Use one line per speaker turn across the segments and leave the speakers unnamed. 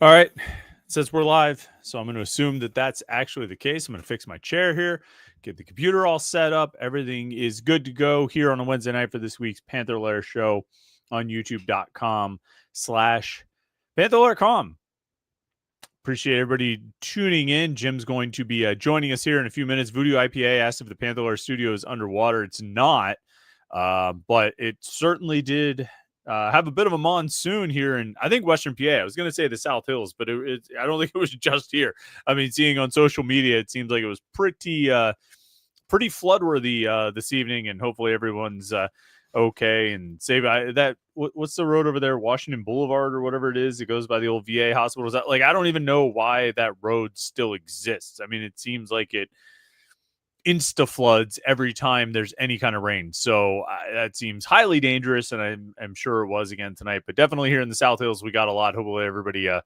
All right. It says we're live, so I'm going to assume that that's actually the case. I'm going to fix my chair here, get the computer all set up. Everything is good to go here on a Wednesday night for this week's Panther-Lair Show on youtube.com/Panther-Lair.com. Appreciate everybody tuning in. Jim's going to be joining us here in a few minutes. Voodoo IPA asked if the Panther-Lair studio is underwater. It's not, but it certainly did have a bit of a monsoon here in, I think, Western PA. I was going to say the South Hills, but I don't think it was just here. I mean, seeing on social media, it seems like it was pretty floodworthy this evening, and hopefully everyone's okay and safe. What's the road over there, Washington Boulevard or whatever it is? It goes by the old VA hospital. Is that, like, I don't even know why that road still exists. I mean, it seems like it insta floods every time there's any kind of rain. So that seems highly dangerous, and I'm sure it was again tonight. But definitely here in the South Hills, we got a lot. Hopefully everybody, I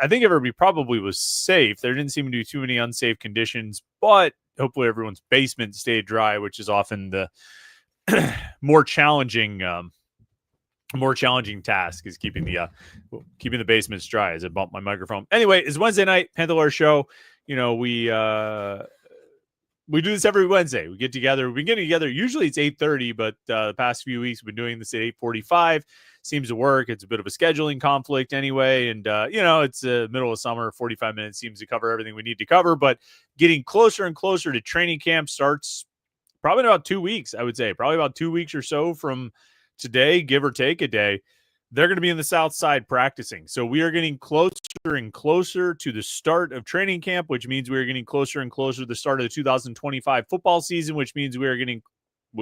think everybody probably was safe. There didn't seem to be too many unsafe conditions, but hopefully everyone's basement stayed dry, which is often the more challenging task, is keeping the basements dry. As I bump my microphone. Anyway, it's Wednesday night, Panther-Lair Show. You know, we do this every Wednesday. We get together. We've been getting together. Usually it's 8:30, but the past few weeks we've been doing this at 8:45. Seems to work. It's a bit of a scheduling conflict anyway. And, it's the middle of summer. 45 minutes seems to cover everything we need to cover. But getting closer and closer to training camp starts probably in about 2 weeks, I would say. Probably about 2 weeks or so from today, give or take a day. They're going to be in the South Side practicing. So we are getting closer and closer to the start of training camp, which means we are getting closer and closer to the start of the 2025 football season, which means we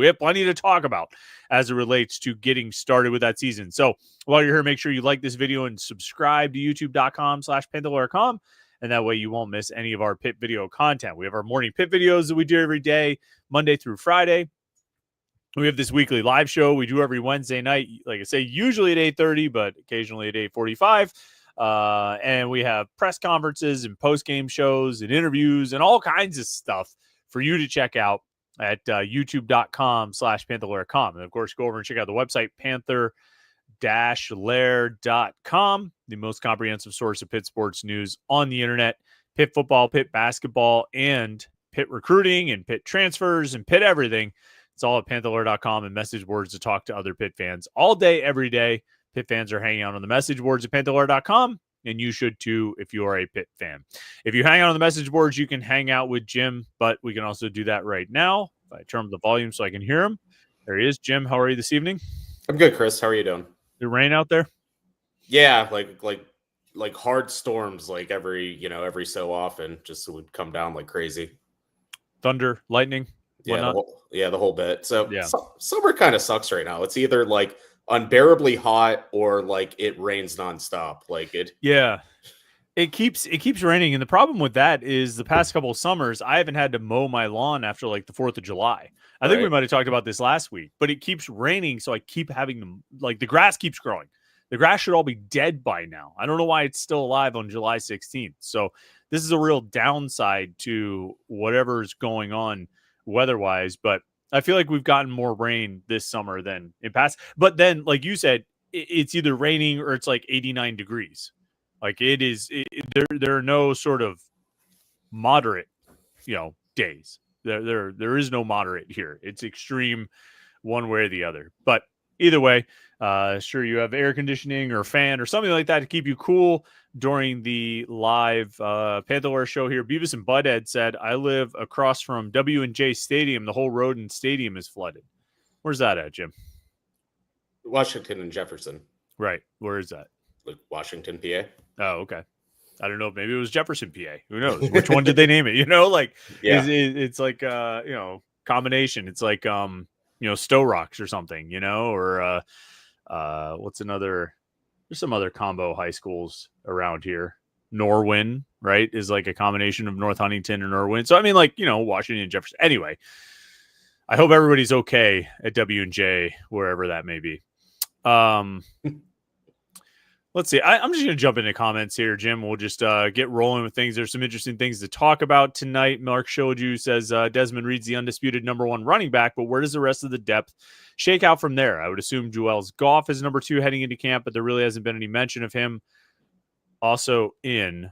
have plenty to talk about as it relates to getting started with that season. So while you're here, make sure you like this video and subscribe to youtube.com/Panther-Lair.com. And that way you won't miss any of our Pitt video content. We have our morning Pitt videos that we do every day, Monday through Friday. We have this weekly live show we do every Wednesday night, like I say, usually at 8:30, but occasionally at 8:45. And we have press conferences and post-game shows and interviews and all kinds of stuff for you to check out at youtube.com/Panther-Lair.com. And, of course, go over and check out the website, Panther-Lair.com, the most comprehensive source of Pitt sports news on the internet. Pitt football, Pitt basketball, and Pitt recruiting and Pitt transfers and Pitt everything. It's all at Panther-Lair.com and message boards to talk to other Pitt fans all day, every day. Pitt fans are hanging out on the message boards at Panther-Lair.com, and you should too if you are a Pitt fan. If you hang out on the message boards, you can hang out with Jim, but we can also do that right now. If I turn up the volume so I can hear him. There he is. Jim, how are you this evening?
I'm good, Chris. How are you doing?
The rain out there?
Yeah, like hard storms, like every so often, just would come down like crazy.
Thunder, lightning.
Yeah, the whole bit. So
yeah.
Summer kind of sucks right now. It's either like unbearably hot or like it rains nonstop. Like it.
Yeah, it keeps raining, and the problem with that is the past couple of summers I haven't had to mow my lawn after like the 4th of July. I think we might have talked about this last week, but it keeps raining, so I keep having them. Like, the grass keeps growing. The grass should all be dead by now. I don't know why it's still alive on July 16th. So this is a real downside to whatever's going on weather-wise, but I feel like we've gotten more rain this summer than in past. But then, like you said, it's either raining or it's like 89 degrees. Like, it is. There are no sort of moderate, days. There is no moderate here. It's extreme one way or the other. But either way, sure, you have air conditioning or fan or something like that to keep you cool during the live Panther-Lair show here. Beavis and Butthead said, I live across from W&J Stadium. The whole road and stadium is flooded. Where's that at, Jim?
Washington and Jefferson.
Right. Where is that?
Like Washington, PA.
Oh, okay. I don't know. Maybe it was Jefferson, PA. Who knows? Which one did they name it? Yeah. It's like, combination. It's like, Stowe Rocks or something, or what's another? There's some other combo high schools around here. Norwin, right, is like a combination of North Huntington and Norwin. So, I mean, Washington and Jefferson. Anyway, I hope everybody's okay at W&J, wherever that may be. Let's see. I'm just going to jump into comments here, Jim. We'll just get rolling with things. There's some interesting things to talk about tonight. Mark Shoju says Desmond Reed's the undisputed #1 running back, but where does the rest of the depth shake out from there? I would assume Joel's Goff is #2 heading into camp, but there really hasn't been any mention of him. Also in.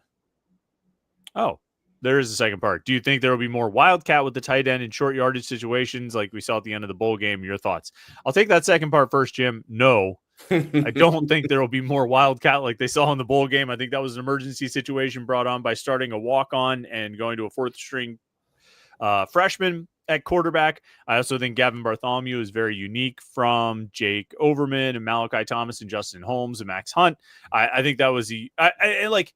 Oh, there is a second part. Do you think there will be more wildcat with the tight end in short yardage situations like we saw at the end of the bowl game? Your thoughts? I'll take that second part first, Jim. No, I don't think there will be more wildcat like they saw in the bowl game. I think that was an emergency situation brought on by starting a walk-on and going to a fourth string freshman at quarterback. I also think Gavin Bartholomew is very unique from Jake Overman and Malachi Thomas and Justin Holmes and Max Hunt. I think that was like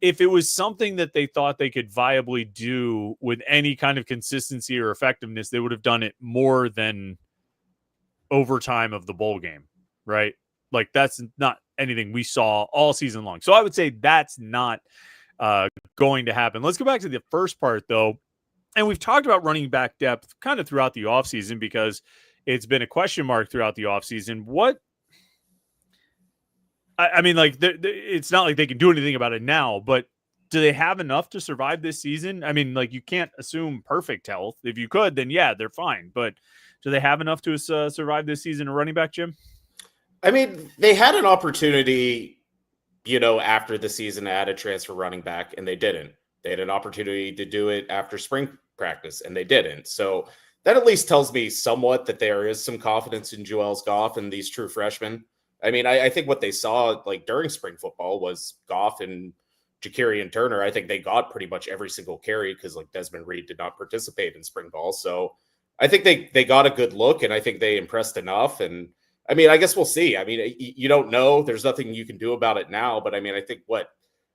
if it was something that they thought they could viably do with any kind of consistency or effectiveness, they would have done it more than overtime of the bowl game, right? Like that's not anything we saw all season long. So I would say that's not going to happen. Let's go back to the first part though. And we've talked about running back depth kind of throughout the offseason because it's been a question mark throughout the offseason. I mean, like, it's not like they can do anything about it now, but do they have enough to survive this season? I mean, like, you can't assume perfect health. If you could, then yeah, they're fine. But do they have enough to survive this season a running back, Jim?
I mean, they had an opportunity, after the season to add a transfer running back, and they didn't. They had an opportunity to do it after spring practice, and they didn't. So that at least tells me somewhat that there is some confidence in Joel Goff and these true freshmen. I mean, I think what they saw like during spring football was Goff and Ja'Kirian Turner. I think they got pretty much every single carry because like Desmond Reed did not participate in spring ball. So I think they got a good look, and I think they impressed enough. And I mean, I guess we'll see. I mean, you don't know. There's nothing you can do about it now. But I mean, I think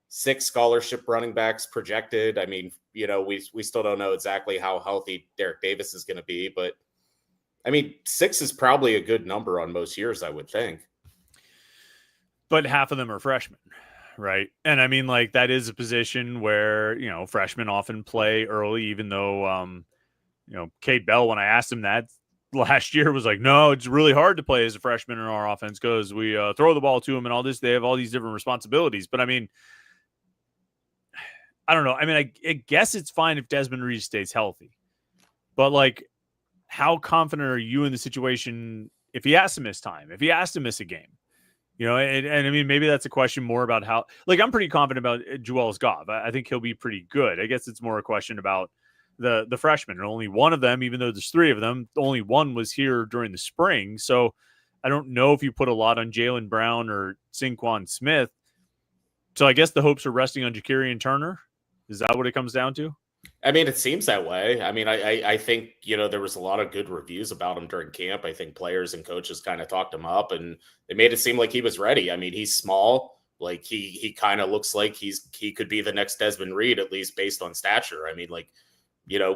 6 scholarship running backs projected. I mean, we still don't know exactly how healthy Derek Davis is going to be, but I mean, 6 is probably a good number on most years, I would think.
But half of them are freshmen, right? And I mean, like, that is a position where, freshmen often play early, even though, Cade Bell, when I asked him that last year, was like, no, it's really hard to play as a freshman in our offense because we throw the ball to them and all this. They have all these different responsibilities. But I mean, I don't know. I mean, I guess it's fine if Desmond Reed stays healthy. But, like, how confident are you in the situation if he has to miss time, if he has to miss a game? And I mean, maybe that's a question more about how, like, I'm pretty confident about Joel Goff. I think he'll be pretty good. I guess it's more a question about the freshmen. And only one of them, even though there's 3 of them, only one was here during the spring. So I don't know if you put a lot on Jaylen Brown or Saquon Smith. So I guess the hopes are resting on Ja'Kirian Turner. Is that what it comes down to?
I mean, it seems that way. I mean, I think, there was a lot of good reviews about him during camp. I think players and coaches kind of talked him up, and they made it seem like he was ready. I mean, he's small. Like, he kind of looks like he could be the next Desmond Reed, at least based on stature. I mean, like,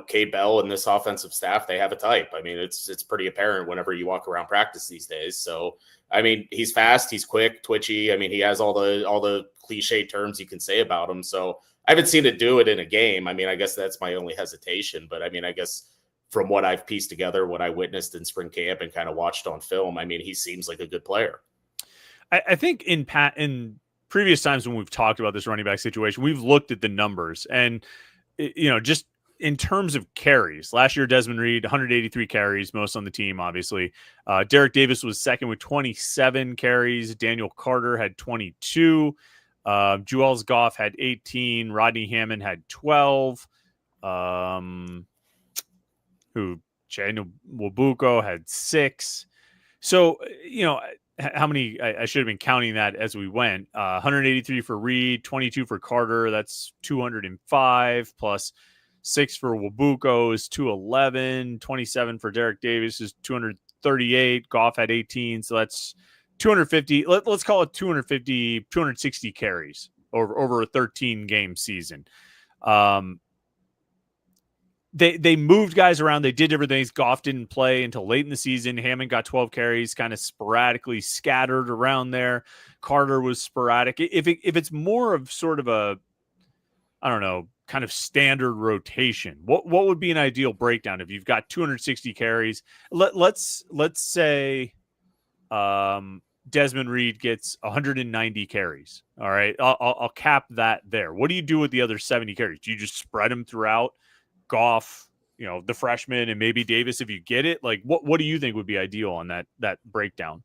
Cade Bell and this offensive staff, they have a type. I mean, it's pretty apparent whenever you walk around practice these days. So, I mean, he's fast, he's quick, twitchy. I mean, he has all the cliche terms you can say about him. So I haven't seen it do it in a game. I mean, I guess that's my only hesitation. But I mean, I guess from what I've pieced together, what I witnessed in spring camp and kind of watched on film, I mean, he seems like a good player.
I think in previous times when we've talked about this running back situation, we've looked at the numbers and, just in terms of carries. Last year, Desmond Reed, 183 carries, most on the team, obviously. Derek Davis was second with 27 carries. Daniel Carter had 22. Joel Goff had 18. Rodney Hammond had 12. Chano Wabuko had 6. So, how many? I should have been counting that as we went. 183 for Reed, 22 for Carter. That's 205 plus 6 for Wabuko is 211. 27 for Derek Davis is 238. Goff had 18. So that's 250. Let's call it 260 carries over a 13-game season. They moved guys around. They did different things. Goff didn't play until late in the season. Hammond got 12 carries, kind of sporadically scattered around there. Carter was sporadic. If it's more of sort of a, I don't know, kind of standard rotation, what would be an ideal breakdown if you've got 260 carries? Let's say Desmond Reed gets 190 carries. All right, I'll cap that there. What do you do with the other 70 carries? Do you just spread them throughout Goff, the freshman, and maybe Davis if you get it? Like, what do you think would be ideal on that breakdown?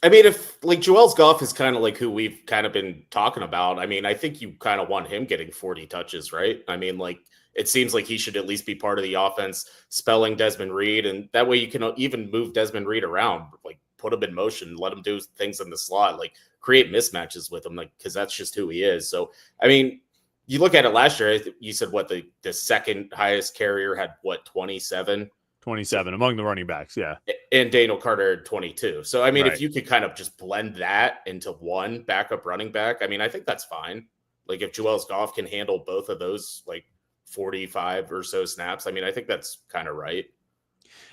I mean, if like Joel's Goff is kind of like who we've kind of been talking about. I mean, I think you kind of want him getting 40 touches, right? I mean, like it seems like he should at least be part of the offense, spelling Desmond Reed, and that way you can even move Desmond Reed around, like put him in motion, let him do things in the slot, like create mismatches with him, like because that's just who he is. So, I mean, you look at it last year. You said what the second highest carrier had what 27.
27 among the running backs. Yeah.
And Daniel Carter 22. So, I mean, if
Right.
you could kind of just blend that into one backup running back, I mean, I think that's fine. Like if Joel's Goff can handle both of those, like 45 or so snaps, I mean, I think that's kind of right.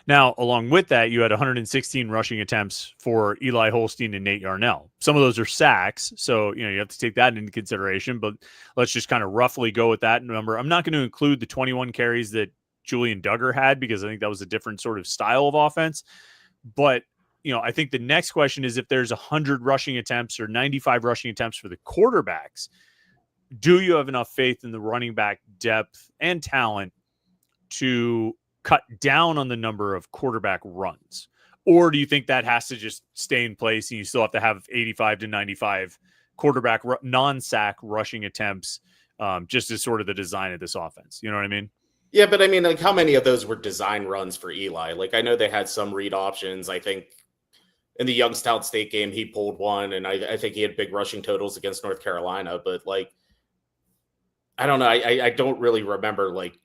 Now, along with that, you had 116 rushing attempts for Eli Holstein and Nate Yarnell. Some of those are sacks, so you have to take that into consideration. But let's just kind of roughly go with that number. I'm not going to include the 21 carries that Julian Duggar had because I think that was a different sort of style of offense. But I think the next question is if there's 100 rushing attempts or 95 rushing attempts for the quarterbacks, do you have enough faith in the running back depth and talent to cut down on the number of quarterback runs? Or do you think that has to just stay in place and you still have to have 85 to 95 quarterback non-sack rushing attempts just as sort of the design of this offense? You know what I mean?
Yeah, but I mean, like how many of those were design runs for Eli? Like I know they had some read options. I think in the Youngstown State game, he pulled one, and I think he had big rushing totals against North Carolina. But like, I don't know. I don't really remember like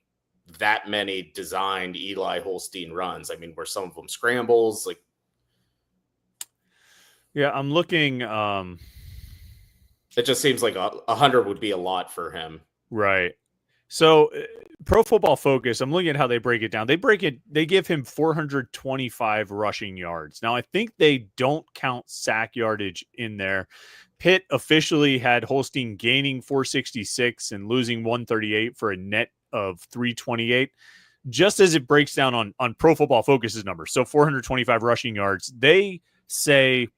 that many designed Eli Holstein runs. I mean, were some of them scrambles? Like,
yeah, I'm looking.
It just seems like 100 would be a lot for him.
Right. So Pro Football Focus, I'm looking at how they break it down. They give him 425 rushing yards. Now, I think they don't count sack yardage in there. Pitt officially had Holstein gaining 466 and losing 138 for a net of 328. Just as it breaks down on Pro Football Focus's numbers. So 425 rushing yards. They say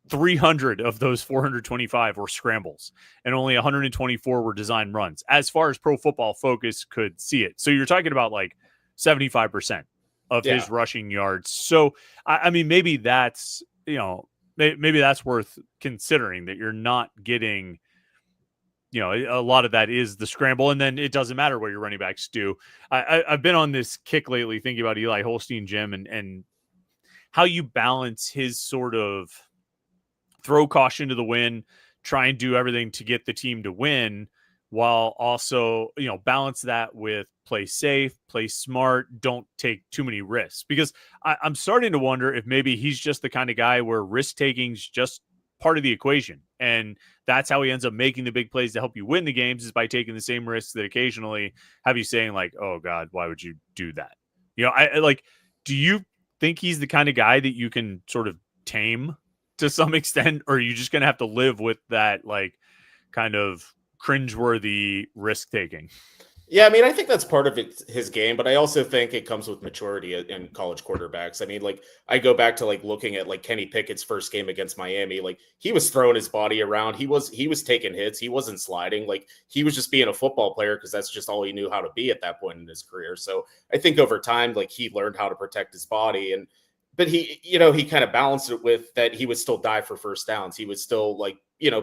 300 of those 425 were scrambles and only 124 were design runs as far as Pro Football Focus could see it. So you're talking about like 75% of his rushing yards. So, I mean, maybe that's, maybe that's worth considering that you're not getting, a lot of that is the scramble. And then it doesn't matter what your running backs do. I've been on this kick lately thinking about Eli Holstein, Jim, and how you balance his sort of throw caution to the wind, try and do everything to get the team to win, while also, balance that with play safe, play smart, don't take too many risks. Because I'm starting to wonder if maybe he's just the kind of guy where risk taking is just part of the equation. And that's how he ends up making the big plays to help you win the games, is by taking the same risks that occasionally have you saying like, oh God, why would you do that? Do you think he's the kind of guy that you can sort of tame to some extent, or are you just going to have to live with that, like, kind of cringeworthy risk taking?
Yeah, I mean, I think that's part of his game, but I also think it comes with maturity in college quarterbacks. I mean, like, I go back to like looking at like Kenny Pickett's first game against Miami. Like, he was throwing his body around. He was taking hits. He wasn't sliding. Like, he was just being a football player because that's just all he knew how to be at that point in his career. So I think over time, like, he learned how to protect his body. But he, he kind of balanced it with that he would still dive for first downs. He would still like,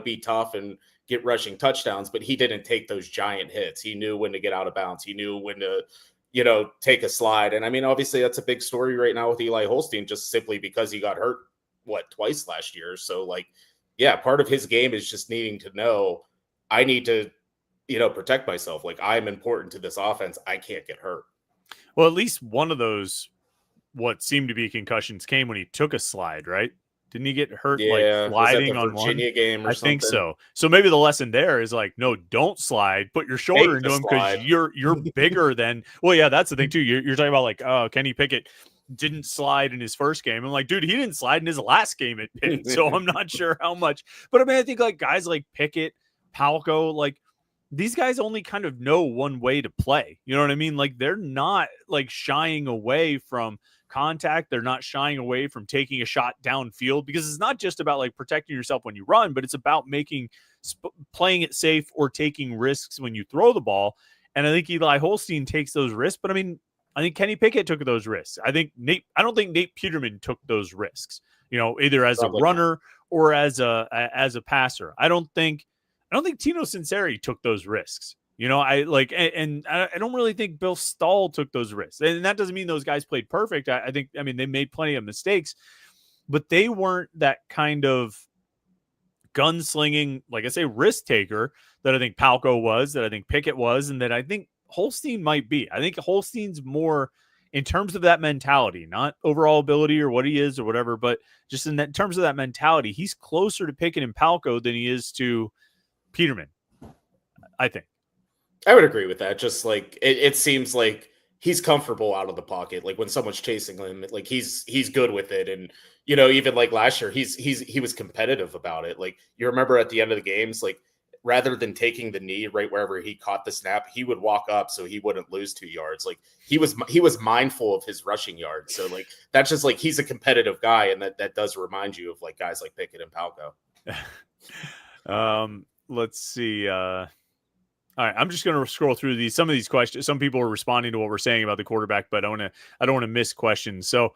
be tough and get rushing touchdowns, but he didn't take those giant hits. He knew when to get out of bounds. He knew when to, take a slide. And I mean, obviously that's a big story right now with Eli Holstein, just simply because he got hurt, twice last year. So like, yeah, part of his game is just needing to know, I need to, protect myself. Like, I'm important to this offense. I can't get hurt.
Well, at least one of those, what seemed to be concussions, came when he took a slide, right? Didn't he get hurt like sliding on
Virginia
one
game? Or
I
something?
think so. So maybe the lesson there is like, no, don't slide. Put your shoulder into him because you're bigger than. Well, yeah, that's the thing too. You're talking about like, oh, Kenny Pickett didn't slide in his first game. I'm like, dude, he didn't slide in his last game at Pitt. So I'm not sure how much. But I mean, I think like guys like Pickett, Palco, like these guys only kind of know one way to play. You know what I mean? Like they're not like shying away from contact. They're not shying away from taking a shot downfield, because it's not just about like protecting yourself when you run, but it's about playing it safe or taking risks when you throw the ball. And I think Eli Holstein takes those risks, but I mean, I think Kenny Pickett took those risks. I don't think Nate Peterman took those risks. either as
Probably
a runner or as a passer. I don't think Tino Sinceri took those risks. I don't really think Bill Stahl took those risks. And that doesn't mean those guys played perfect. I think they made plenty of mistakes, but they weren't that kind of gunslinging, like I say, risk taker that I think Palko was, that I think Pickett was, and that I think Holstein might be. I think Holstein's more in terms of that mentality, not overall ability or what he is or whatever, but just in terms of that mentality, he's closer to Pickett and Palko than he is to Peterman, I think.
I would agree with that. Just like it seems like he's comfortable out of the pocket. Like when someone's chasing him, like he's good with it. And even like last year, he was competitive about it. Like you remember at the end of the games, like rather than taking the knee right wherever he caught the snap, he would walk up so he wouldn't lose 2 yards. Like he was mindful of his rushing yards. So like that's just like he's a competitive guy, and that does remind you of like guys like Pickett and
Palko. Let's see. All right, I'm just going to scroll through some of these questions. Some people are responding to what we're saying about the quarterback, but I don't want to miss questions. So,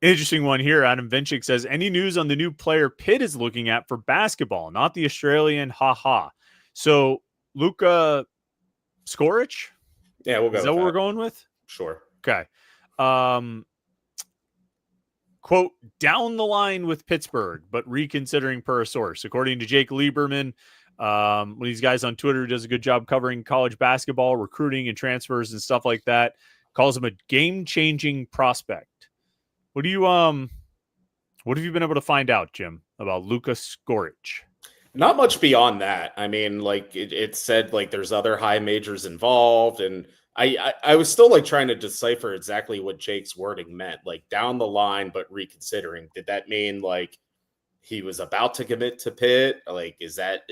interesting one here. Adam Vinchik says, any news on the new player Pitt is looking at for basketball, not the Australian? Ha. So, Luka Skoric?
Yeah, we'll go.
Is that what we're going with?
Sure.
Okay. Quote, down the line with Pittsburgh, but reconsidering per a source. According to Jake Lieberman, one of these guys on Twitter who does a good job covering college basketball, recruiting and transfers and stuff like that, calls him a game-changing prospect. What have you been able to find out, Jim, about Luka Skoric?
Not much beyond that. I mean, like it said, like there's other high majors involved, and I was still like trying to decipher exactly what Jake's wording meant, like down the line, but reconsidering. Did that mean like he was about to commit to Pitt? Like, is that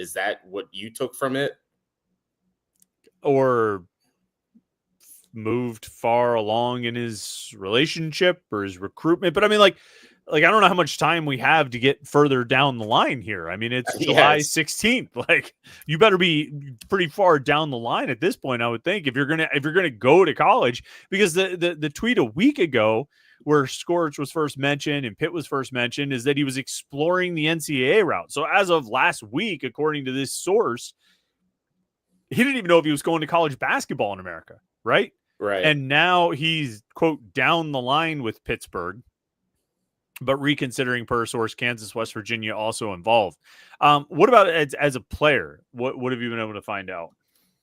what you took from it?
Or moved far along in his relationship or his recruitment? But I mean, like I don't know how much time we have to get further down the line here. I mean, it's July 16th. Like, you better be pretty far down the line at this point, I would think, if you're gonna go to college, because the tweet a week ago where Skoric was first mentioned and Pitt was first mentioned is that he was exploring the NCAA route. So as of last week, according to this source, he didn't even know if he was going to college basketball in America, right?
Right.
And now he's, quote, down the line with Pittsburgh, but reconsidering per source, Kansas, West Virginia also involved. What about as a player? What have you been able to find out?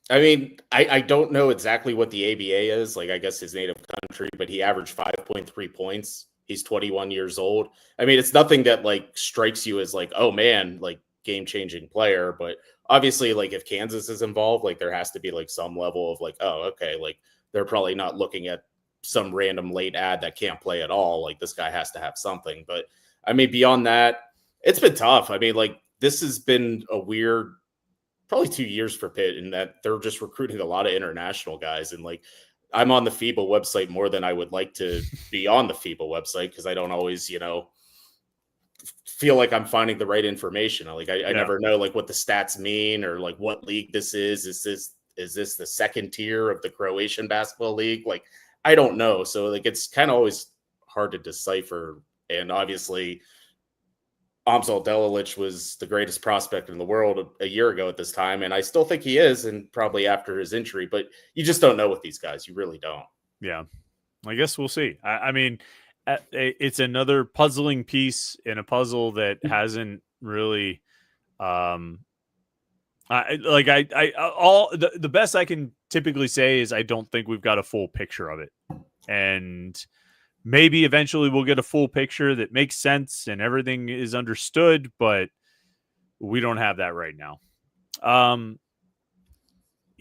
I mean, I don't know exactly what the ABA is, like I guess his native country, but he averaged 5.3 points. He's 21 years old. I mean, it's nothing that like strikes you as like, oh man, like game-changing player. But obviously, like if Kansas is involved, like there has to be like some level of like, oh, okay, like they're probably not looking at some random late ad that can't play at all. Like this guy has to have something. But I mean, beyond that, it's been tough. I mean, like this has been a weird probably 2 years for Pitt in that they're just recruiting a lot of international guys. And like, I'm on the FIBA website more than I would like to be on the FIBA website, because I don't always, feel like I'm finding the right information. Like I never know like what the stats mean or like what league this is. Is this the second tier of the Croatian basketball league? Like, I don't know. So like, it's kind of always hard to decipher. And obviously Amzal Delilich was the greatest prospect in the world a year ago at this time. And I still think he is, and probably after his injury, but you just don't know with these guys. You really don't.
Yeah. I guess we'll see. I mean, it's another puzzling piece in a puzzle that hasn't really, the best I can typically say is I don't think we've got a full picture of it. And maybe eventually we'll get a full picture that makes sense and everything is understood, but we don't have that right now.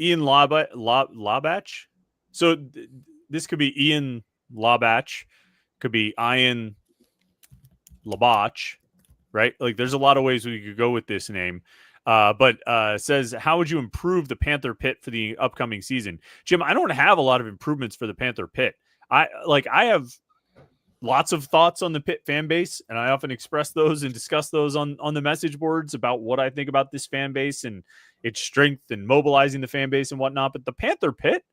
Ian Labach. So this could be Ian Labach, could be Ian Labach, right? Like there's a lot of ways we could go with this name. But says, how would you improve the Panther Pit for the upcoming season? Jim, I don't have a lot of improvements for the Panther Pit. I have lots of thoughts on the Pitt fan base, and I often express those and discuss those on the message boards about what I think about this fan base and its strength and mobilizing the fan base and whatnot. But the Panther Pit,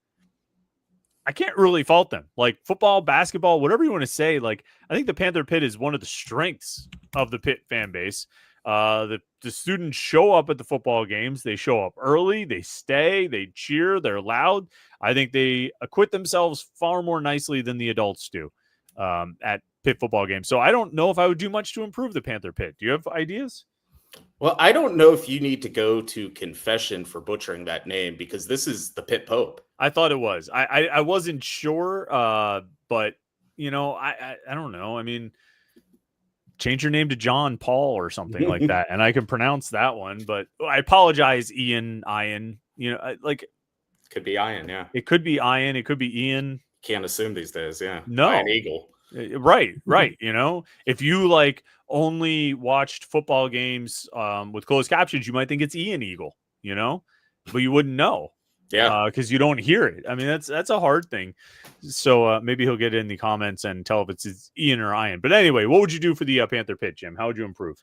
I can't really fault them. Like football, basketball, whatever you want to say. Like I think the Panther Pit is one of the strengths of the Pitt fan base. The students show up at the football games. They show up early. They stay. They cheer. They're loud. I think they acquit themselves far more nicely than the adults do at Pitt football games. So I don't know if I would do much to improve the Panther Pit. Do you have ideas?
Well, I don't know if you need to go to confession for butchering that name because this is the Pitt Pope.
I thought it was. I wasn't sure, but you know, I don't know. I mean, change your name to John Paul or something like that, and I can pronounce that one. But I apologize, Ian. You know, like
could be Ian. Yeah,
it could be Ian. It could be Ian.
Can't assume these days. Yeah,
no,
Ian Eagle.
Right. You know, if you like only watched football games with closed captions, you might think it's Ian Eagle. You know, but you wouldn't know.
Yeah,
because you don't hear it. I mean, that's a hard thing. So maybe he'll get in the comments and tell if it's Ian or Ian. But anyway, what would you do for the Panther Pit, Jim? How would you improve?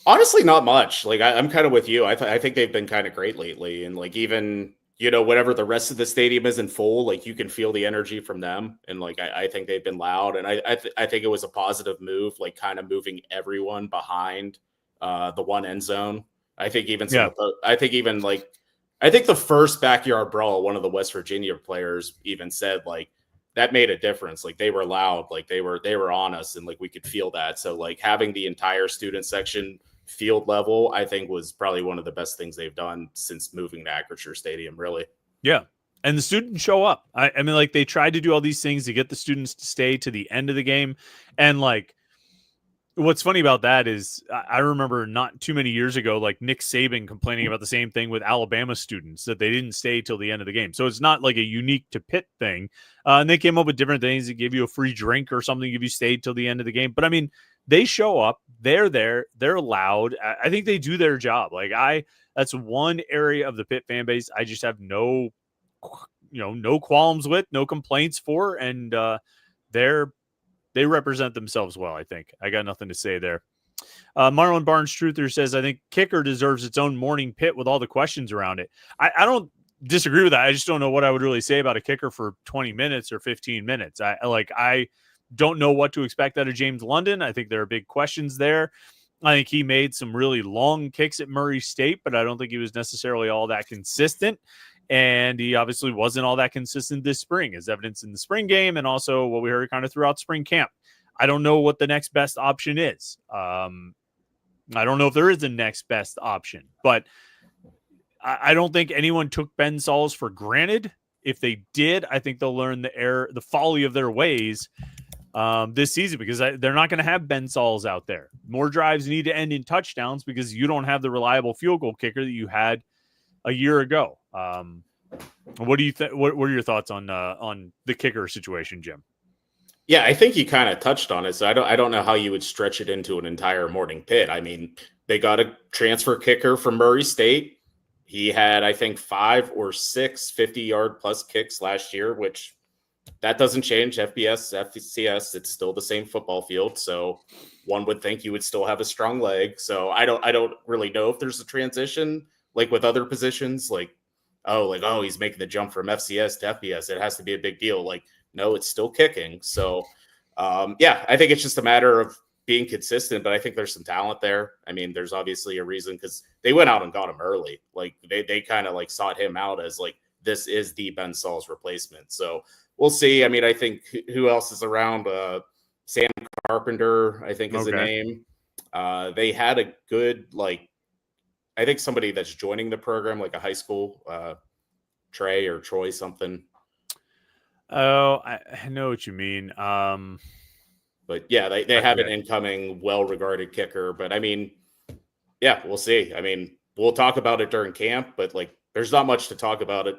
Honestly, not much. Like I'm kind of with you. I think they've been kind of great lately, and like even whenever the rest of the stadium isn't full, like you can feel the energy from them, and like I think they've been loud, and I think it was a positive move, like kind of moving everyone behind the one end zone. I think even I think the first backyard brawl, one of the West Virginia players even said like that made a difference. Like they were loud, like they were on us, and like we could feel that. So like having the entire student section field level, I think was probably one of the best things they've done since moving to Acrisure Stadium, really.
Yeah. And the students show up. I mean, like they tried to do all these things to get the students to stay to the end of the game. And like, what's funny about that is I remember not too many years ago, like Nick Saban complaining about the same thing with Alabama students that they didn't stay till the end of the game. So it's not like a unique to Pitt thing. And they came up with different things that give you a free drink or something if you stayed till the end of the game. But I mean, they show up, they're there, they're loud. I think they do their job. Like that's one area of the Pitt fan base I just have no qualms with, no complaints for. And they represent themselves well, I think. I got nothing to say there. Marlon Barnes Truther says, I think kicker deserves its own morning pit with all the questions around it. I don't disagree with that. I just don't know what I would really say about a kicker for 20 minutes or 15 minutes. I don't know what to expect out of James London. I think there are big questions there. I think he made some really long kicks at Murray State, but I don't think he was necessarily all that consistent. And he obviously wasn't all that consistent this spring, as evidenced in the spring game and also what we heard kind of throughout spring camp. I don't know what the next best option is. I don't know if there is a next best option, but I don't think anyone took Ben Sauls for granted. If they did, I think they'll learn the folly of their ways this season, because they're not going to have Ben Sauls out there. More drives need to end in touchdowns because you don't have the reliable field goal kicker that you had a year ago. What do you think? What are your thoughts on the kicker situation, Jim?
Yeah, I think you kind of touched on it. So I don't know how you would stretch it into an entire morning pit. I mean, they got a transfer kicker from Murray State. He had, I think, 5 or 6 50-yard plus kicks last year, which that doesn't change. FBS, FCS, it's still the same football field. So one would think you would still have a strong leg. So I don't really know if there's a transition like with other positions, like he's making the jump from FCS to FBS. It has to be a big deal. Like, no, it's still kicking. So, I think it's just a matter of being consistent, but I think there's some talent there. I mean, there's obviously a reason because they went out and got him early. Like they kind of like sought him out as like, this is the Ben Sauls replacement. So we'll see. I mean, I think who else is around? Sam Carpenter, I think is a name. They had a good, I think somebody that's joining the program, like a high school, Trey or Troy something.
Oh, I know what you mean.
But yeah, they have an incoming, well-regarded kicker. But I mean, yeah, we'll see. I mean, we'll talk about it during camp, but like, there's not much to talk about it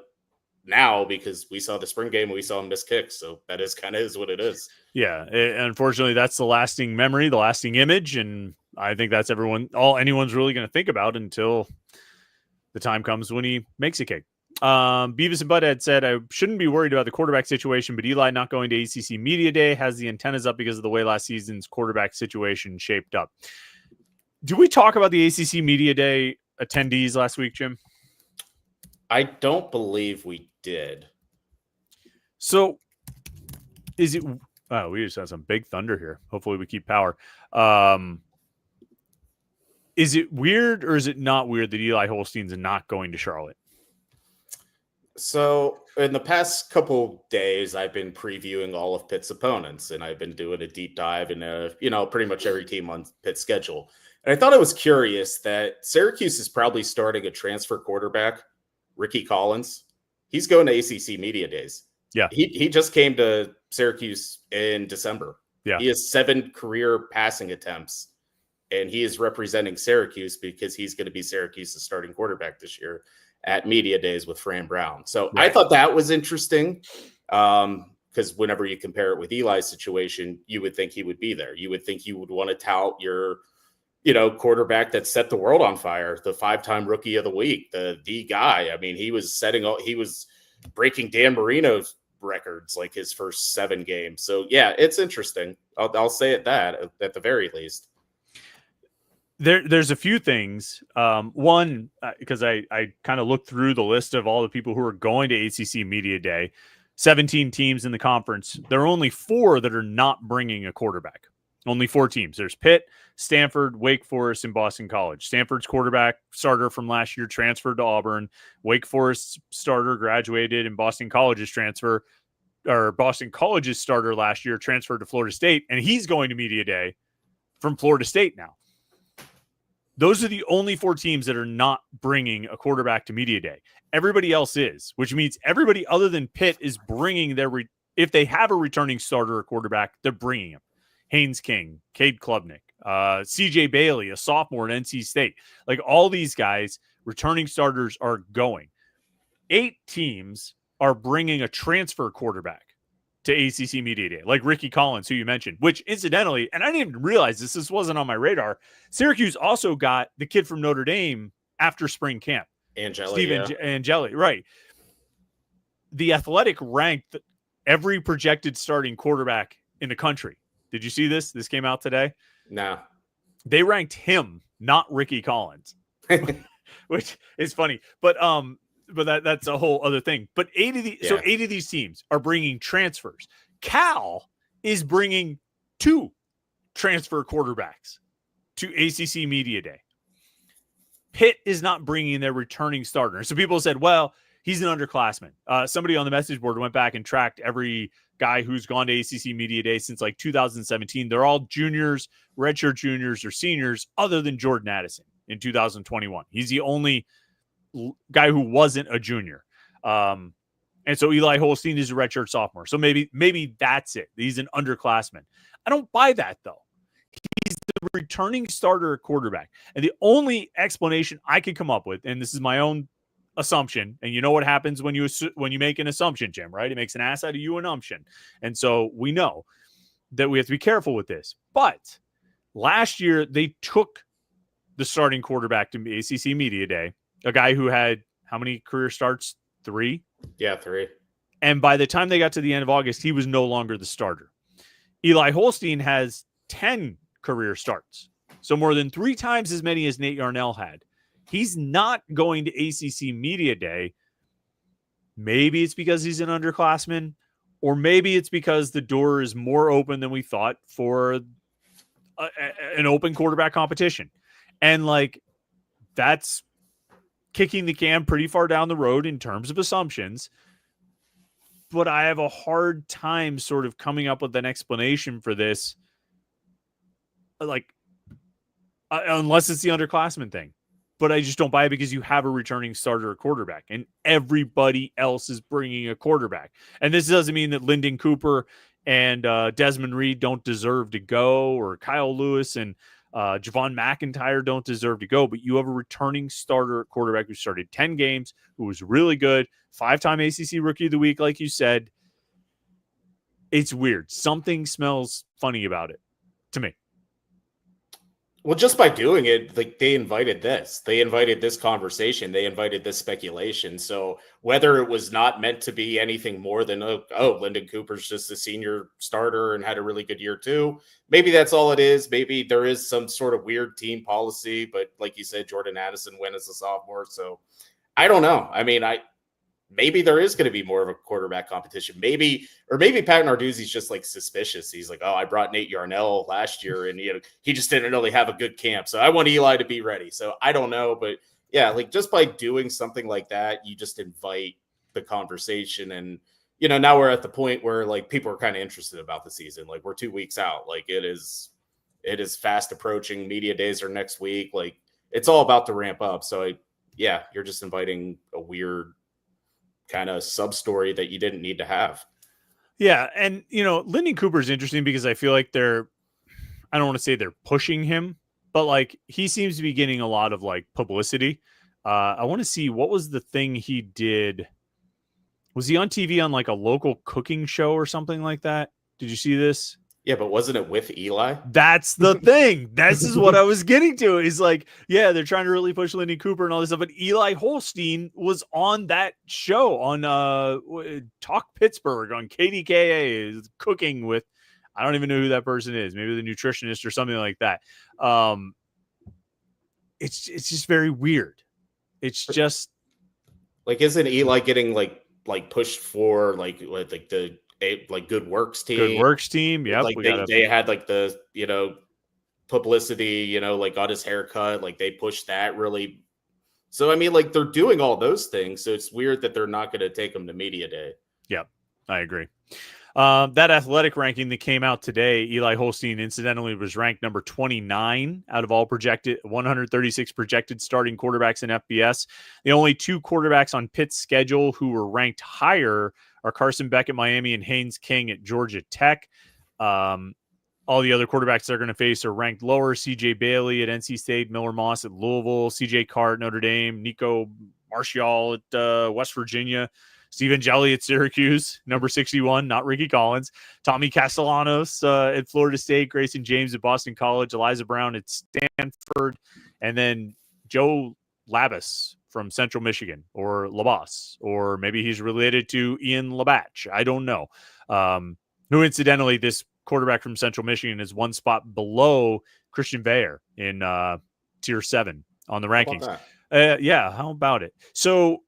now because we saw the spring game and we saw him miss kicks. So that is what it is.
Yeah. Unfortunately, that's the lasting memory, the lasting image. And I think that's all anyone's really going to think about until the time comes when he makes a kick. Beavis and Butthead said, I shouldn't be worried about the quarterback situation, but Eli not going to ACC Media Day has the antennas up because of the way last season's quarterback situation shaped up. Do we talk about the ACC Media Day attendees last week, Jim?
I don't believe we did.
So is it? Oh, we just had some big thunder here. Hopefully, we keep power. Is it weird or is it not weird that Eli Holstein's not going to Charlotte?
So in the past couple days, I've been previewing all of Pitt's opponents, and I've been doing a deep dive into pretty much every team on Pitt's schedule. And I thought it was curious that Syracuse is probably starting a transfer quarterback, Ricky Collins. He's going to ACC Media Days.
Yeah,
he just came to Syracuse in December.
Yeah,
he has 7 career passing attempts, and he is representing Syracuse because he's going to be Syracuse's starting quarterback this year at Media Days with Fran Brown. So
right.
I thought that was interesting because whenever you compare it with Eli's situation, you would think he would be there. You would think you would want to tout your quarterback that set the world on fire, the 5-time rookie of the week, the guy. I mean, he was breaking Dan Marino's records like his first 7 games. So yeah, it's interesting. I'll say it that at the very least.
There's a few things. One, because I kind of looked through the list of all the people who are going to ACC Media Day, 17 teams in the conference. There are only 4 that are not bringing a quarterback. Only 4 teams. There's Pitt, Stanford, Wake Forest, and Boston College. Stanford's quarterback starter from last year transferred to Auburn. Wake Forest's starter graduated, and Boston College's starter last year transferred to Florida State, and he's going to Media Day from Florida State now. Those are the only 4 teams that are not bringing a quarterback to Media Day. Everybody else is, which means everybody other than Pitt is bringing if they have a returning starter or quarterback, they're bringing him. Haynes King, Cade Klubnik, CJ Bailey, a sophomore at NC State. Like all these guys, returning starters are going. 8 teams are bringing a transfer quarterback to ACC Media Day, like Ricky Collins, who you mentioned, which incidentally, and I didn't even realize this wasn't on my radar, Syracuse also got the kid from Notre Dame after spring camp. Angeli, right. The Athletic ranked every projected starting quarterback in the country. Did you see this? This came out today?
No.
They ranked him, not Ricky Collins, which is funny. But that's a whole other thing. But 8 of these teams are bringing transfers. Cal is bringing 2 transfer quarterbacks to ACC Media Day. Pitt is not bringing their returning starter. So people said, well, he's an underclassman. Somebody on the message board went back and tracked every guy who's gone to ACC Media Day since like 2017. They're all juniors, redshirt juniors, or seniors, other than Jordan Addison in 2021. He's the only guy who wasn't a junior. And so Eli Holstein is a redshirt sophomore. So maybe that's it. He's an underclassman. I don't buy that, though. He's the returning starter quarterback. And the only explanation I could come up with, and this is my own assumption, and you know what happens when you make an assumption, Jim, right? It makes an ass out of you, an assumption. And so we know that we have to be careful with this. But last year, they took the starting quarterback to ACC Media Day, a guy who had how many career starts? 3?
Yeah, 3.
And by the time they got to the end of August, he was no longer the starter. Eli Holstein has 10 career starts, so more than 3 times as many as Nate Yarnell had. He's not going to ACC Media Day. Maybe it's because he's an underclassman, or maybe it's because the door is more open than we thought for an open quarterback competition. And like, that's kicking the can pretty far down the road in terms of assumptions. But I have a hard time sort of coming up with an explanation for this. Like, unless it's the underclassmen thing. But I just don't buy it because you have a returning starter quarterback and everybody else is bringing a quarterback. And this doesn't mean that Lyndon Cooper and Desmond Reed don't deserve to go, or Kyle Lewis and Javon McIntyre don't deserve to go, but you have a returning starter quarterback who started 10 games, who was really good, 5-time ACC Rookie of the Week, like you said. It's weird. Something smells funny about it to me.
Well, just by doing it, like they invited this conversation, they invited this speculation. So whether it was not meant to be anything more than, Lyndon Cooper's just a senior starter and had a really good year too, maybe that's all it is. Maybe there is some sort of weird team policy, but like you said, Jordan Addison went as a sophomore. So I don't know. I mean, maybe there is going to be more of a quarterback competition. Maybe Pat Narduzzi's just like suspicious. He's like, oh, I brought Nate Yarnell last year, and he just didn't really have a good camp, so I want Eli to be ready. So I don't know, but yeah, like just by doing something like that, you just invite the conversation. And now we're at the point where like people are kind of interested about the season. Like we're 2 weeks out. Like it is fast approaching. Media days are next week. Like it's all about to ramp up. So you're just inviting a weird kind of sub story that you didn't need to have.
Yeah. And, Lyndon Cooper is interesting because I feel like I don't want to say they're pushing him, but like he seems to be getting a lot of like publicity. I want to see, what was the thing he did? Was he on TV on like a local cooking show or something like that? Did you see this?
Yeah, but wasn't it with Eli?
That's the thing. This is what I was getting to. Is like, yeah, they're trying to really push Lyndon Cooper and all this stuff, but Eli Holstein was on that show on Talk Pittsburgh on KDKA, cooking with, I don't even know who that person is. Maybe the nutritionist or something like that. It's just very weird. It's just
like, isn't Eli getting like pushed for like the Good Works team?
Good Works team. Yeah,
like they had like the publicity. Like got his haircut. Like they pushed that really. So I mean, like they're doing all those things. So it's weird that they're not going to take him to media day.
Yeah, I agree. That athletic ranking that came out today, Eli Holstein incidentally was ranked number 29 out of all 136 projected starting quarterbacks in FBS. The only two quarterbacks on Pitt's schedule who were ranked higher are Carson Beck at Miami and Haynes King at Georgia Tech. All the other quarterbacks they're going to face are ranked lower. CJ Bailey at NC State, Miller Moss at Louisville, CJ Carr at Notre Dame, Nico Martial at West Virginia, Stephen Jelly at Syracuse, number 61, not Ricky Collins. Tommy Castellanos at Florida State, Grayson James at Boston College, Eliza Brown at Stanford, and then Joe Labas from Central Michigan, or Labas, or maybe he's related to Ian Labatch. I don't know. Who incidentally, this quarterback from Central Michigan is one spot below Christian Veyer in tier 7 on the rankings. How about it? So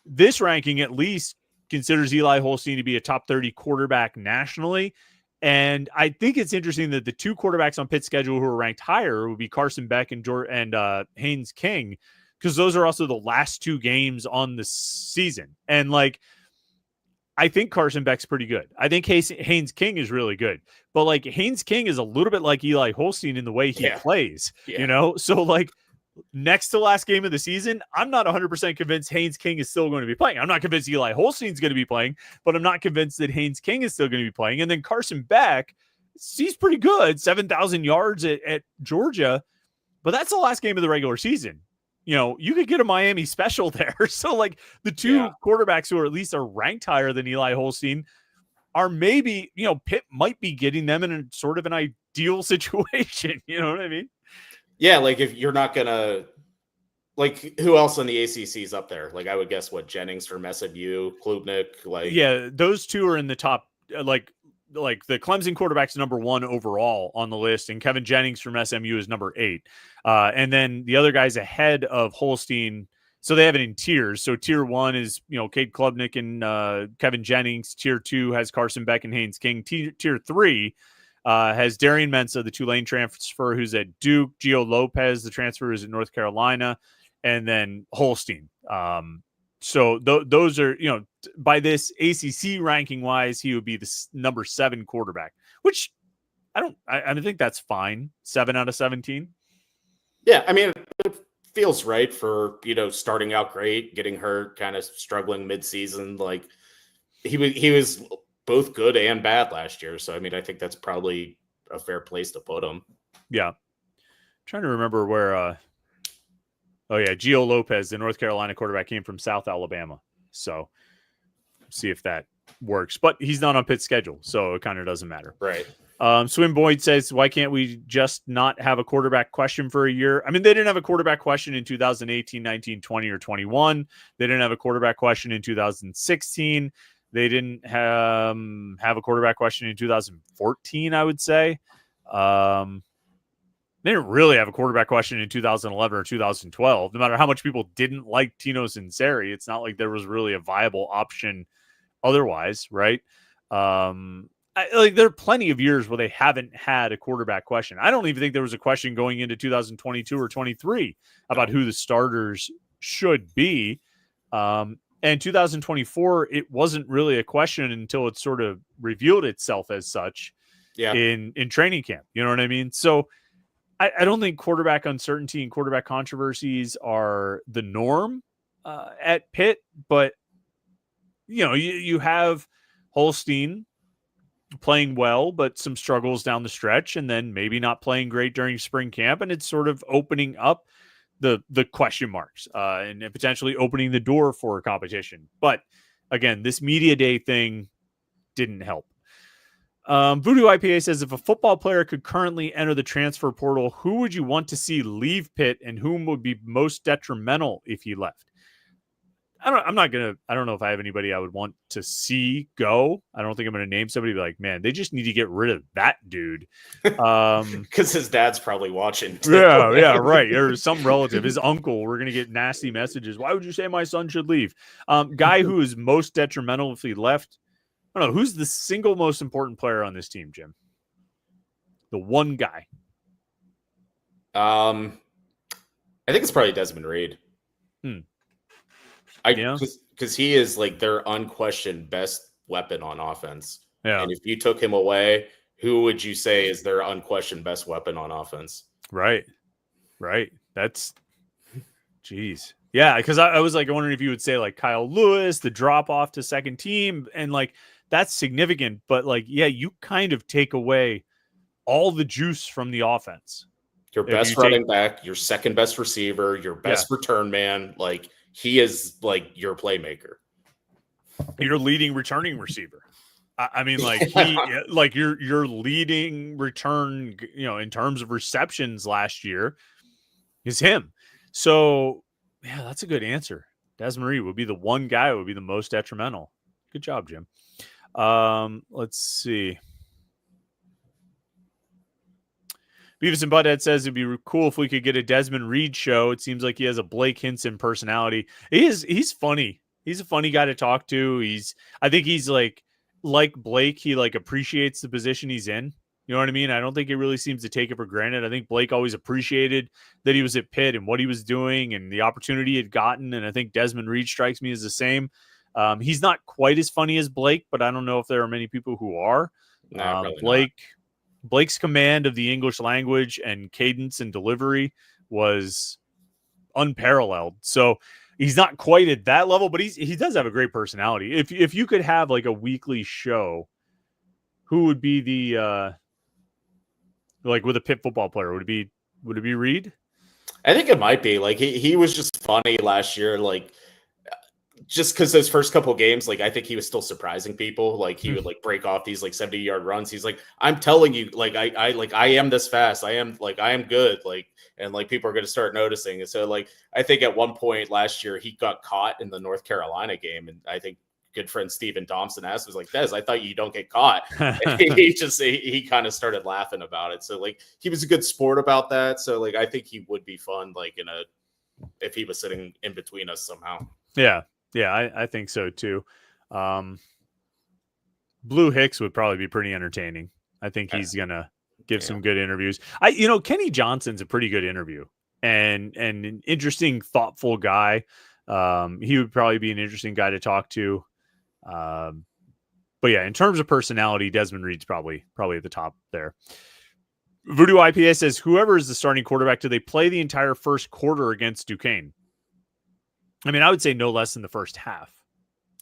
this ranking at least considers Eli Holstein to be a top 30 quarterback nationally. And I think it's interesting that the two quarterbacks on Pitt's schedule who are ranked higher would be Carson Beck and Haynes King, because those are also the last two games on the season. And like, I think Carson Beck's pretty good. I think Haynes King is really good. But like Haynes King is a little bit like Eli Holstein in the way he plays, So like, next to last game of the season, I'm not 100% convinced Haynes King is still going to be playing. I'm not convinced Eli Holstein's going to be playing, but I'm not convinced that Haynes King is still going to be playing. And then Carson Beck, he's pretty good, 7,000 yards at Georgia, but that's the last game of the regular season. You could get a Miami special there. So like the two quarterbacks who are at least are ranked higher than Eli Holstein are maybe, Pitt might be getting them in a sort of an ideal situation. You know what I mean?
Yeah, like if you're not gonna, like who else on the ACC is up there? Like I would guess Jennings from SMU, Klubnik,
those two are in the top. Like the Clemson quarterback's number 1 overall on the list, and Kevin Jennings from SMU is number 8. And then the other guys ahead of Holstein, so they have it in tiers. So tier 1 is Cade Klubnik and Kevin Jennings. Tier 2 has Carson Beck and Haynes King. Tier 3. Has Darian Mensah, the Tulane transfer, who's at Duke, Gio Lopez, the transfer, who's at North Carolina, and then Holstein. So those are, by this ACC ranking wise, he would be the number 7 quarterback, which I think that's fine. 7 out of 17.
Yeah. I mean, it feels right for, starting out great, getting hurt, kind of struggling mid-season. Like he was both good and bad last year. So, I mean, I think that's probably a fair place to put him.
Yeah. I'm trying to remember where, Gio Lopez, the North Carolina quarterback, came from South Alabama. So see if that works, but he's not on Pitt's schedule. So it kind of doesn't matter.
Right.
Swim Boyd says, why can't we just not have a quarterback question for a year? I mean, they didn't have a quarterback question in 2018, 19, 20, or 21. They didn't have a quarterback question in 2016. They didn't have a quarterback question in 2014, I would say. They didn't really have a quarterback question in 2011 or 2012. No matter how much people didn't like Tino Sinceri, it's not like there was really a viable option otherwise, right? There are plenty of years where they haven't had a quarterback question. I don't even think there was a question going into 2022 or 23 about who the starters should be. And 2024, it wasn't really a question until it sort of revealed itself as such in training camp. You know what I mean? So I don't think quarterback uncertainty and quarterback controversies are the norm at Pitt, but you have Holstein playing well, but some struggles down the stretch, and then maybe not playing great during spring camp, and it's sort of opening up the question marks and potentially opening the door for competition. But again, this media day thing didn't help. Voodoo IPA says, if a football player could currently enter the transfer portal, who would you want to see leave Pitt, and whom would be most detrimental if he left? I don't know if I have anybody I would want to see go. I don't think I'm going to name somebody like, man, they just need to get rid of that dude.
Because his dad's probably watching.
Yeah, right. Or some relative, his uncle. We're going to get nasty messages. Why would you say my son should leave? Guy who is most detrimental if he left. I don't know. Who's the single most important player on this team, Jim? The one guy.
I think it's probably Desmond Reed. Because he is like their unquestioned best weapon on offense.
Yeah.
And if you took him away, who would you say is their unquestioned best weapon on offense?
Right. That's, geez. Yeah, because I was like wondering if you would say like Kyle Lewis, the drop off to second team, and like that's significant. But like, yeah, you kind of take away all the juice from the offense.
Your best running back, your second best receiver, your best return man, like he is like your playmaker.
Your leading returning receiver. I mean, like he, like your leading return, in terms of receptions last year, is him. So yeah, that's a good answer. Desmond Reed would be the one guy who would be the most detrimental. Good job, Jim. Let's see. Beavis and Butthead says it'd be cool if we could get a Desmond Reed show. It seems like he has a Blake Hinson personality. He's funny. He's a funny guy to talk to. I think he's like Blake. He like appreciates the position he's in. You know what I mean? I don't think he really seems to take it for granted. I think Blake always appreciated that he was at Pitt and what he was doing and the opportunity he had gotten. And I think Desmond Reed strikes me as the same. He's not quite as funny as Blake, but I don't know if there are many people who are. Blake's command of the English language and cadence and delivery was unparalleled. So he's not quite at that level, but he does have a great personality. If you could have like a weekly show, who would be the like with a Pitt football player? Would it be Reed?
I think it might be. Like he was just funny last year, like just because those first couple games, like I think he was still surprising people. Like he would like break off these like 70-yard runs. He's like, I'm telling you, like I am this fast. I am good. Like, and like people are going to start noticing. And so like I think at one point last year he got caught in the North Carolina game, and I think good friend Stephen Thompson asked, was like, Des, I thought you don't get caught. And he kind of started laughing about it. So like he was a good sport about that. So like I think he would be fun, like if he was sitting in between us somehow.
Yeah, I think so too. Blue Hicks would probably be pretty entertaining. I think he's gonna give some good interviews. Kenny Johnson's a pretty good interview and an interesting, thoughtful guy. He would probably be an interesting guy to talk to. But yeah, in terms of personality, Desmond Reed's probably at the top there. Voodoo IPA says, whoever is the starting quarterback, do they play the entire first quarter against Duquesne? I mean, I would say no less than the first half,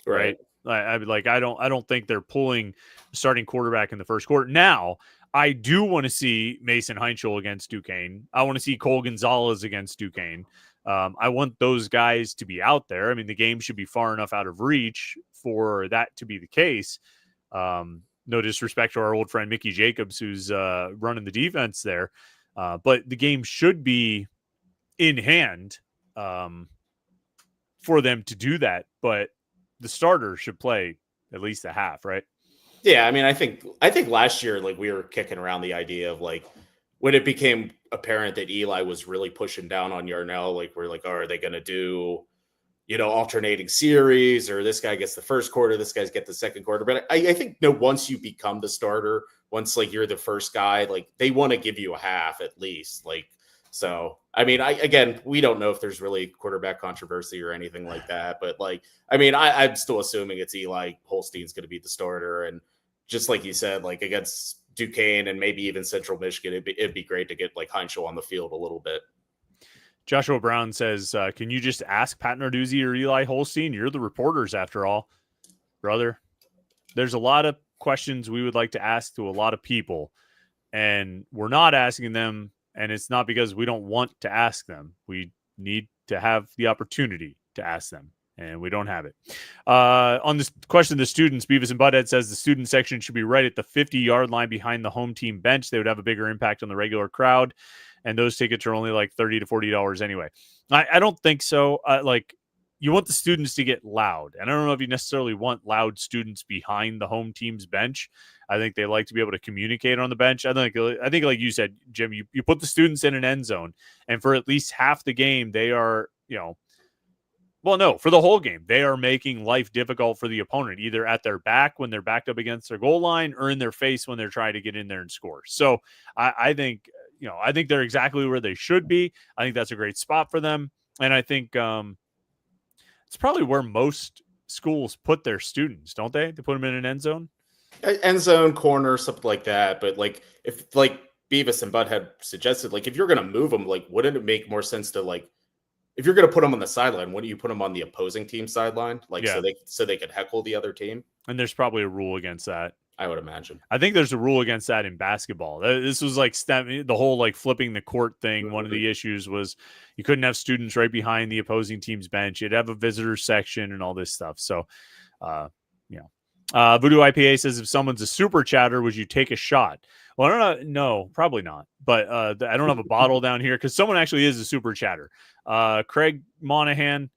right? I don't think they're pulling starting quarterback in the first quarter. Now, I do want to see Mason Heinschel against Duquesne. I want to see Cole Gonzalez against Duquesne. I want those guys to be out there. I mean, the game should be far enough out of reach for that to be the case. No disrespect to our old friend Mickey Jacobs, who's running the defense there. But the game should be in hand for them to do that. But the starter should play at least a half, right?
Yeah, I mean, I think last year, like we were kicking around the idea of like, when it became apparent that Eli was really pushing down on Yarnell, like we're like, oh, are they going to do, alternating series, or this guy gets the first quarter, this guy's get the second quarter. But I think once you become the starter, once like you're the first guy, like they want to give you a half at least. Like, so, I mean, again, we don't know if there's really quarterback controversy or anything like that, but like, I mean, I'm still assuming it's Eli Holstein's going to be the starter. And just like you said, like against Duquesne and maybe even Central Michigan, it'd be great to get like Heinzel on the field a little bit.
Joshua Brown says, can you just ask Pat Narduzzi or Eli Holstein? You're the reporters after all, brother. There's a lot of questions we would like to ask to a lot of people, and we're not asking them. And it's not because we don't want to ask them. We need to have the opportunity to ask them, and we don't have it. On this question of the students, Beavis and Butthead says the student section should be right at the 50-yard line behind the home team bench. They would have a bigger impact on the regular crowd, and those tickets are only like $30 to $40 anyway. I don't think so. Like, you want the students to get loud, and I don't know if you necessarily want loud students behind the home team's bench. I think they like to be able to communicate on the bench. I think like you said, Jim, you put the students in an end zone, and for at least half the game, they are, for the whole game, they are making life difficult for the opponent, either at their back when they're backed up against their goal line, or in their face when they're trying to get in there and score. So I think they're exactly where they should be. I think that's a great spot for them. And I think it's probably where most schools put their students, don't they? They put them in an end zone.
End zone, corner, something like that. But like, if like Beavis and Butthead suggested, like if you're going to move them, like wouldn't it make more sense to like, if you're going to put them on the sideline, wouldn't you put them on the opposing team sideline, like so they could heckle the other team?
And there's probably a rule against that,
I would imagine.
I think there's a rule against that in basketball. This was like the whole like flipping the court thing. Mm-hmm. One of the issues was you couldn't have students right behind the opposing team's bench. You'd have a visitor section and all this stuff. So, Voodoo IPA says, if someone's a super chatter, would you take a shot? Well, I don't know. No, probably not. But I don't have a bottle down here because someone actually is a super chatter. Craig Monahan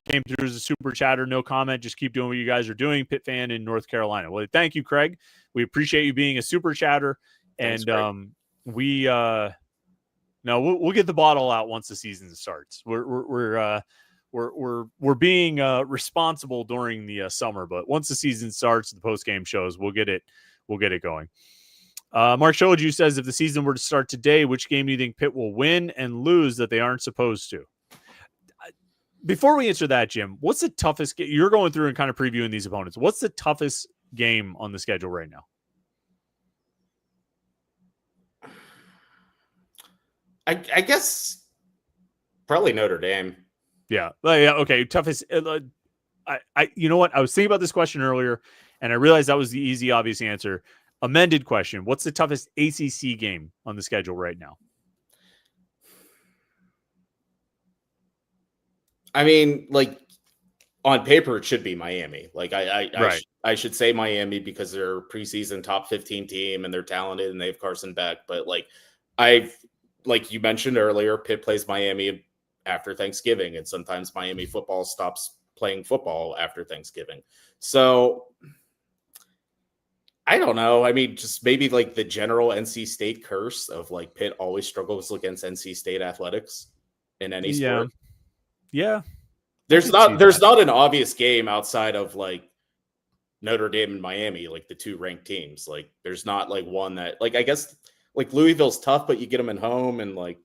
came through as a super chatter. No comment. Just keep doing what you guys are doing. Pitt fan in North Carolina. Well, thank you, Craig. We appreciate you being a super chatter. And thanks, we'll get the bottle out once the season starts. We're being responsible during the summer, but once the season starts, the post game shows, we'll get it going. Mark Shoju says, if the season were to start today, which game do you think Pitt will win and lose that they aren't supposed to? Before we answer that, Jim, what's the toughest game? You're going through and kind of previewing these opponents. What's the toughest game on the schedule right now?
I guess probably Notre Dame.
Yeah. Okay. Toughest. You know what? I was thinking about this question earlier, and I realized that was the easy, obvious answer. Amended question. What's the toughest ACC game on the schedule right now?
I mean, like on paper, it should be Miami. Like I should say Miami because they're a preseason top 15 team and they're talented and they have Carson Beck. But like you mentioned earlier, Pitt plays Miami after Thanksgiving, and sometimes Miami football stops playing football after Thanksgiving. So I don't know. I mean, just maybe like the general NC State curse of like Pitt always struggles against NC State athletics in any sport.
Yeah.
There's not an obvious game outside of like Notre Dame and Miami, like the two ranked teams. Like there's not like one that like, I guess like Louisville's tough, but you get them at home. And like,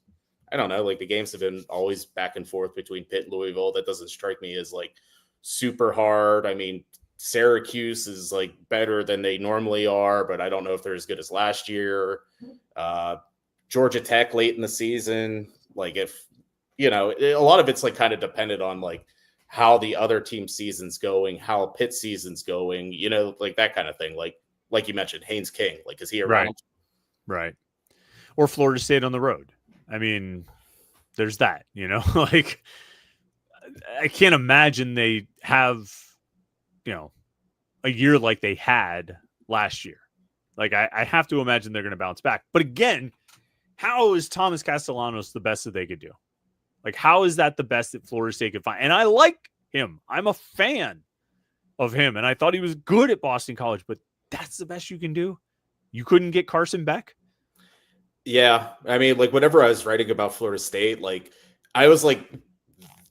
I don't know, like the games have been always back and forth between Pitt and Louisville. That doesn't strike me as like super hard. I mean, Syracuse is like better than they normally are, but I don't know if they're as good as last year. Georgia Tech late in the season, like if, a lot of it's like kind of dependent on like how the other team season's going, how Pitt season's going, like that kind of thing. Like you mentioned, Haynes King, like, is he around?
Right. Or Florida State on the road. I mean, there's that, like I can't imagine they have, a year like they had last year. Like I have to imagine they're going to bounce back. But again, how is Thomas Castellanos the best that they could do? Like, how is that the best that Florida State could find? And I like him. I'm a fan of him. And I thought he was good at Boston College, but that's the best you can do? You couldn't get Carson Beck?
Yeah, I mean, like whenever I was writing about Florida State, like I was like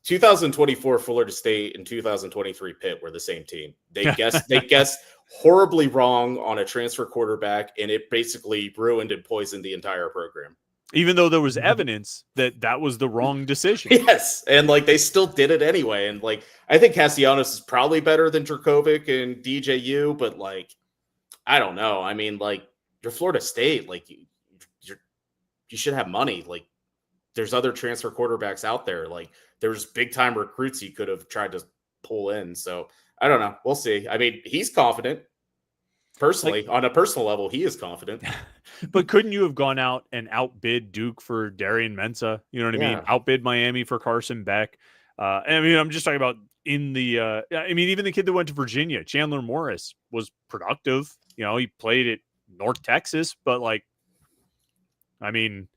2024 Florida State and 2023 Pitt were the same team. They guessed horribly wrong on a transfer quarterback, and it basically ruined and poisoned the entire program.
Even though there was evidence that that was the wrong decision.
Yes, and like they still did it anyway. And like I think Castellanos is probably better than Dracovic and DJU, but like I don't know. I mean, like you're Florida State, like you should have money. Like there's other transfer quarterbacks out there. Like there's big time recruits he could have tried to pull in. So I don't know. We'll see. I mean, he's confident. Personally, like, on a personal level, he is confident.
But couldn't you have gone out and outbid Duke for Darian Mensah? You know what I mean? Outbid Miami for Carson Beck. I mean, I'm just talking about in the I mean, even the kid that went to Virginia, Chandler Morris, was productive. You know, he played at North Texas, but like, I mean,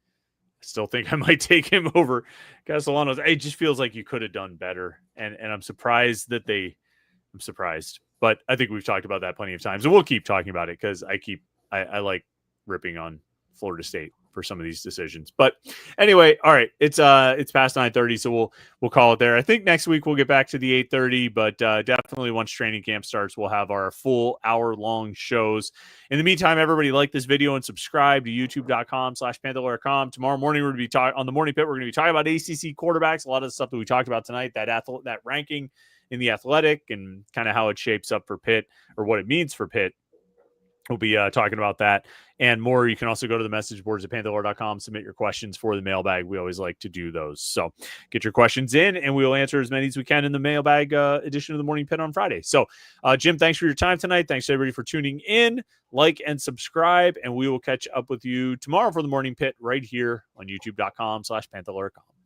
I still think I might take him over Castellanos. It just feels like you could have done better. And I'm surprised that I'm surprised. But I think we've talked about that plenty of times, and we'll keep talking about it because I like ripping on Florida State for some of these decisions. But anyway, all right, it's past 9:30, so we'll call it there. I think next week we'll get back to the 8:30, but definitely once training camp starts, we'll have our full hour-long shows. In the meantime, everybody like this video and subscribe to youtube.com/Panther-Lair.com. Tomorrow morning we're going to be talking on the Morning Pit. We're going to be talking about ACC quarterbacks, a lot of the stuff that we talked about tonight, that ranking in the Athletic, and kind of how it shapes up for Pitt or what it means for Pitt. We'll be talking about that and more. You can also go to the message boards at Panther-Lair.com, submit your questions for the mailbag. We always like to do those. So get your questions in, and we will answer as many as we can in the mailbag edition of the Morning Pit on Friday. So, Jim, thanks for your time tonight. Thanks, everybody, for tuning in. Like and subscribe, and we will catch up with you tomorrow for the Morning Pit right here on youtube.com/Panther-Lair.com.